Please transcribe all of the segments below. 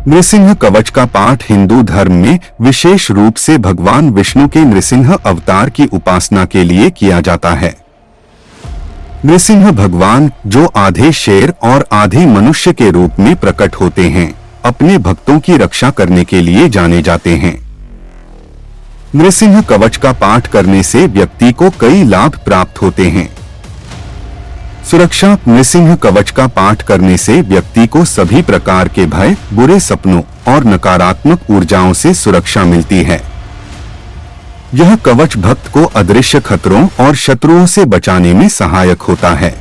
नृसिंह कवच का पाठ हिंदू धर्म में विशेष रूप से भगवान विष्णु के नृसिंह अवतार की उपासना के लिए किया जाता है। नृसिंह भगवान, जो आधे शेर और आधे मनुष्य के रूप में प्रकट होते हैं, अपने भक्तों की रक्षा करने के लिए जाने जाते हैं। नृसिंह कवच का पाठ करने से व्यक्ति को कई लाभ प्राप्त होते हैं। सुरक्षा। नृसिंह कवच का पाठ करने से व्यक्ति को सभी प्रकार के भय, बुरे सपनों और नकारात्मक ऊर्जाओं से सुरक्षा मिलती है। यह कवच भक्त को अदृश्य खतरों और शत्रुओं से बचाने में सहायक होता है।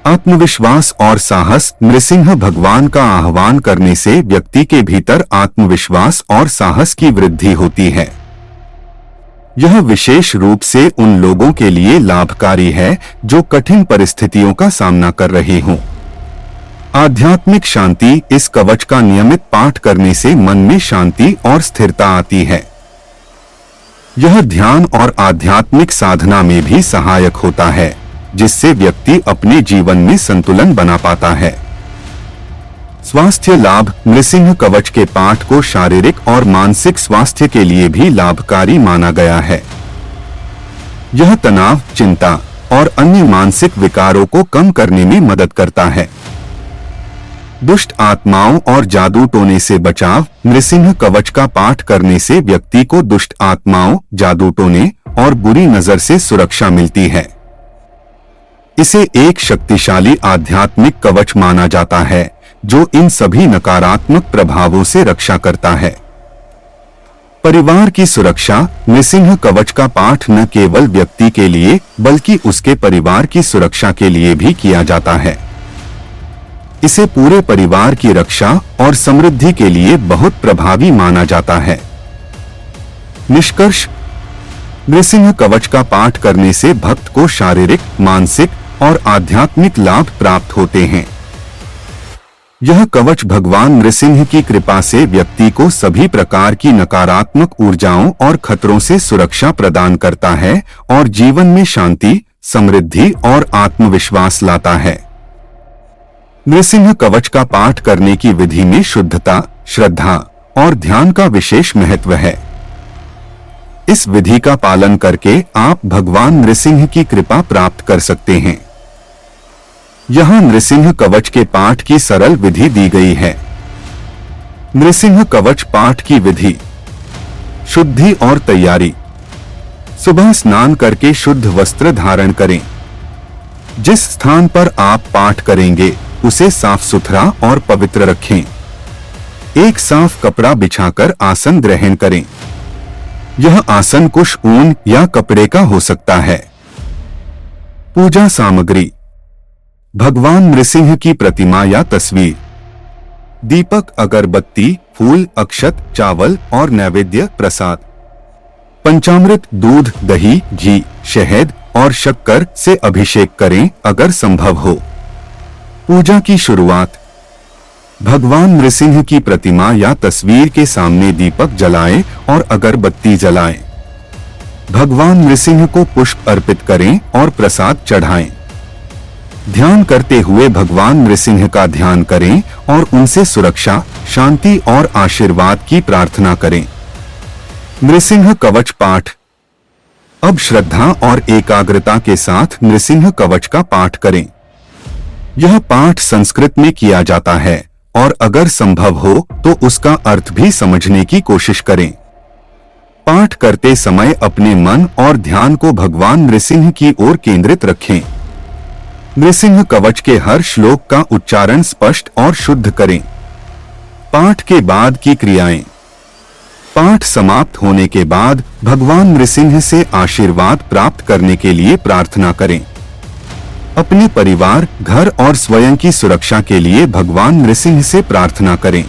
आत्मविश्वास और साहस। नृसिंह भगवान का आह्वान करने से व्यक्ति के भीतर आत्मविश्वास और साहस की वृद्धि होती है। यह विशेष रूप से उन लोगों के लिए लाभकारी है जो कठिन परिस्थितियों का सामना कर रहे हों। आध्यात्मिक शांति। इस कवच का नियमित पाठ करने से मन में शांति और स्थिरता आती है। यह ध्यान और आध्यात्मिक साधना में भी सहायक होता है, जिससे व्यक्ति अपने जीवन में संतुलन बना पाता है। स्वास्थ्य लाभ। नृसिंह कवच के पाठ को शारीरिक और मानसिक स्वास्थ्य के लिए भी लाभकारी माना गया है। यह तनाव, चिंता और अन्य मानसिक विकारों को कम करने में मदद करता है। दुष्ट आत्माओं और जादू टोने से बचाव। नृसिंह कवच का पाठ करने से व्यक्ति को दुष्ट आत्माओं, जादू टोने और बुरी नजर से सुरक्षा मिलती है। इसे एक शक्तिशाली आध्यात्मिक कवच माना जाता है जो इन सभी नकारात्मक प्रभावों से रक्षा करता है। परिवार की सुरक्षा। नृसिंह कवच का पाठ न केवल व्यक्ति के लिए बल्कि उसके परिवार की सुरक्षा के लिए भी किया जाता है। इसे पूरे परिवार की रक्षा और समृद्धि के लिए बहुत प्रभावी माना जाता है। निष्कर्ष। नृसिंह कवच का पाठ करने से भक्त को शारीरिक, मानसिक और आध्यात्मिक लाभ प्राप्त होते हैं। यह कवच भगवान नृसिंह की कृपा से व्यक्ति को सभी प्रकार की नकारात्मक ऊर्जाओं और खतरों से सुरक्षा प्रदान करता है और जीवन में शांति, समृद्धि और आत्मविश्वास लाता है। नृसिंह कवच का पाठ करने की विधि में शुद्धता, श्रद्धा और ध्यान का विशेष महत्व है। इस विधि का पालन करके आप भगवान नृसिंह की कृपा प्राप्त कर सकते हैं। यहाँ नृसिंह कवच के पाठ की सरल विधि दी गई है। नृसिंह कवच पाठ की विधि। शुद्धि और तैयारी। सुबह स्नान करके शुद्ध वस्त्र धारण करें। जिस स्थान पर आप पाठ करेंगे उसे साफ सुथरा और पवित्र रखें। एक साफ कपड़ा बिछाकर आसन ग्रहण करें। यह आसन कुश, ऊन या कपड़े का हो सकता है। पूजा सामग्री। भगवान नृसिंह की प्रतिमा या तस्वीर, दीपक, अगरबत्ती, फूल, अक्षत, चावल और नैवेद्य प्रसाद। पंचामृत, दूध, दही, घी, शहद और शक्कर से अभिषेक करें अगर संभव हो। पूजा की शुरुआत। भगवान नृसिंह की प्रतिमा या तस्वीर के सामने दीपक जलाएं और अगरबत्ती जलाएं। भगवान नृसिंह को पुष्प अर्पित करें और प्रसाद चढ़ाएं। ध्यान करते हुए भगवान नृसिंह का ध्यान करें और उनसे सुरक्षा, शांति और आशीर्वाद की प्रार्थना करें। नृसिंह कवच पाठ। अब श्रद्धा और एकाग्रता के साथ नृसिंह कवच का पाठ करें। यह पाठ संस्कृत में किया जाता है और अगर संभव हो तो उसका अर्थ भी समझने की कोशिश करें। पाठ करते समय अपने मन और ध्यान को भगवान नृसिंह की ओर केंद्रित रखें। नृसिंह कवच के हर श्लोक का उच्चारण स्पष्ट और शुद्ध करें। पाठ के बाद की क्रियाएं। पाठ समाप्त होने के बाद भगवान नृसिंह से आशीर्वाद प्राप्त करने के लिए प्रार्थना करें। अपने परिवार, घर और स्वयं की सुरक्षा के लिए भगवान नृसिंह से प्रार्थना करें।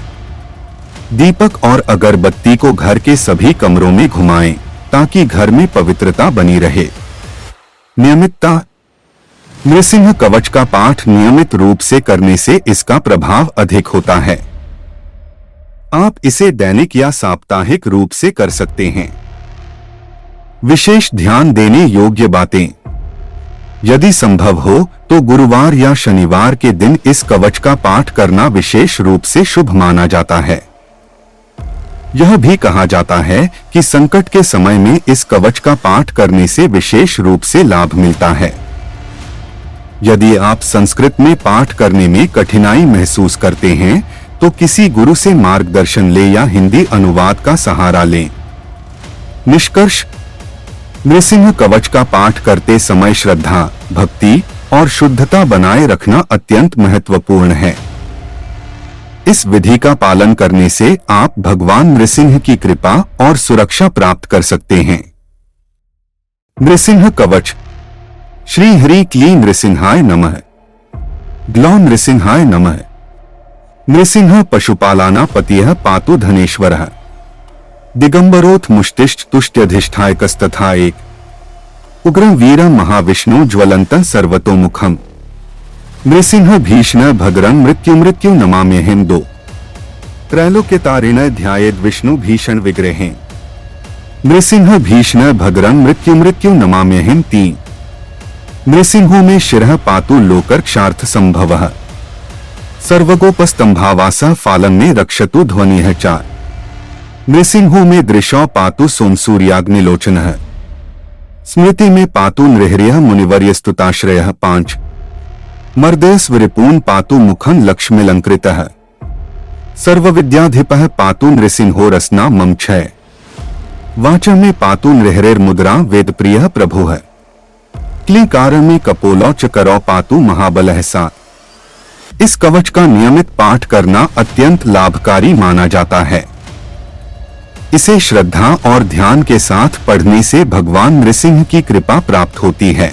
दीपक और अगरबत्ती को घर के सभी कमरों में घुमाएं ताकि घर में पवित्रता बनी रहे। नियमितता। नृसिंह कवच का पाठ नियमित रूप से करने से इसका प्रभाव अधिक होता है। आप इसे दैनिक या साप्ताहिक रूप से कर सकते हैं। विशेष ध्यान देने योग्य बातें। यदि संभव हो तो गुरुवार या शनिवार के दिन इस कवच का पाठ करना विशेष रूप से शुभ माना जाता है। यह भी कहा जाता है कि संकट के समय में इस कवच का पाठ करने से विशेष रूप से लाभ मिलता है। यदि आप संस्कृत में पाठ करने में कठिनाई महसूस करते हैं तो किसी गुरु से मार्गदर्शन लें या हिंदी अनुवाद का सहारा लें। निष्कर्ष: नृसिंह कवच का पाठ करते समय श्रद्धा, भक्ति और शुद्धता बनाए रखना अत्यंत महत्वपूर्ण है। इस विधि का पालन करने से आप भगवान नृसिंह की कृपा और सुरक्षा प्राप्त कर सकते हैं। नृसिंह कवच। श्री हरि क्लीं नृसिंहाय नमः। ग्लौं नृसिंहाय नमः। नृसिंह पशुपालाना पतियः पातु धनेश्वरः। दिगंबरोथ मुष्टिश्च तुष्ट्यधिष्ठायकस्तथा एक। उग्रं वीरं महाविष्णु ज्वलन्तं सर्वतोमुखम्। नृसिंह भीषण भद्रं मृत्यु नमाम्यहं। दो। त्रैलोक्यतारिण ध्यायेद् विष्णु भीषण विग्रहें। नृसिंह भीषण भद्रं मृत्यु नमाम्यहं। तीन। नृसिंहो में शिरः पातु लोकर्क्षार्थ संभवः। सर्वगोपस्तंभावासः फालं में रक्षतु ध्वनिः। चार। नृसिंहो में दृशौ पातु सोमसूर्याग्निलोचनः। स्मृति में पातु नृहर्यः मुनिवर्यस्तुताश्रयः। पांच। मर्दयस्वरिपून् पातु मुखं लक्ष्मीलंकृतः। सर्वविद्याधिपः पातु नृसिंहो रसना मम। छय। वाचा में पातु नृहरेर्मुद्रा वेदप्रियः प्रभुः। क्लीकार में कपोलौ च करौ पातु महाबलः। सात। इस कवच का नियमित पाठ करना अत्यंत लाभकारी माना जाता है। इसे श्रद्धा और ध्यान के साथ पढ़ने से भगवान नृसिंह की कृपा प्राप्त होती है।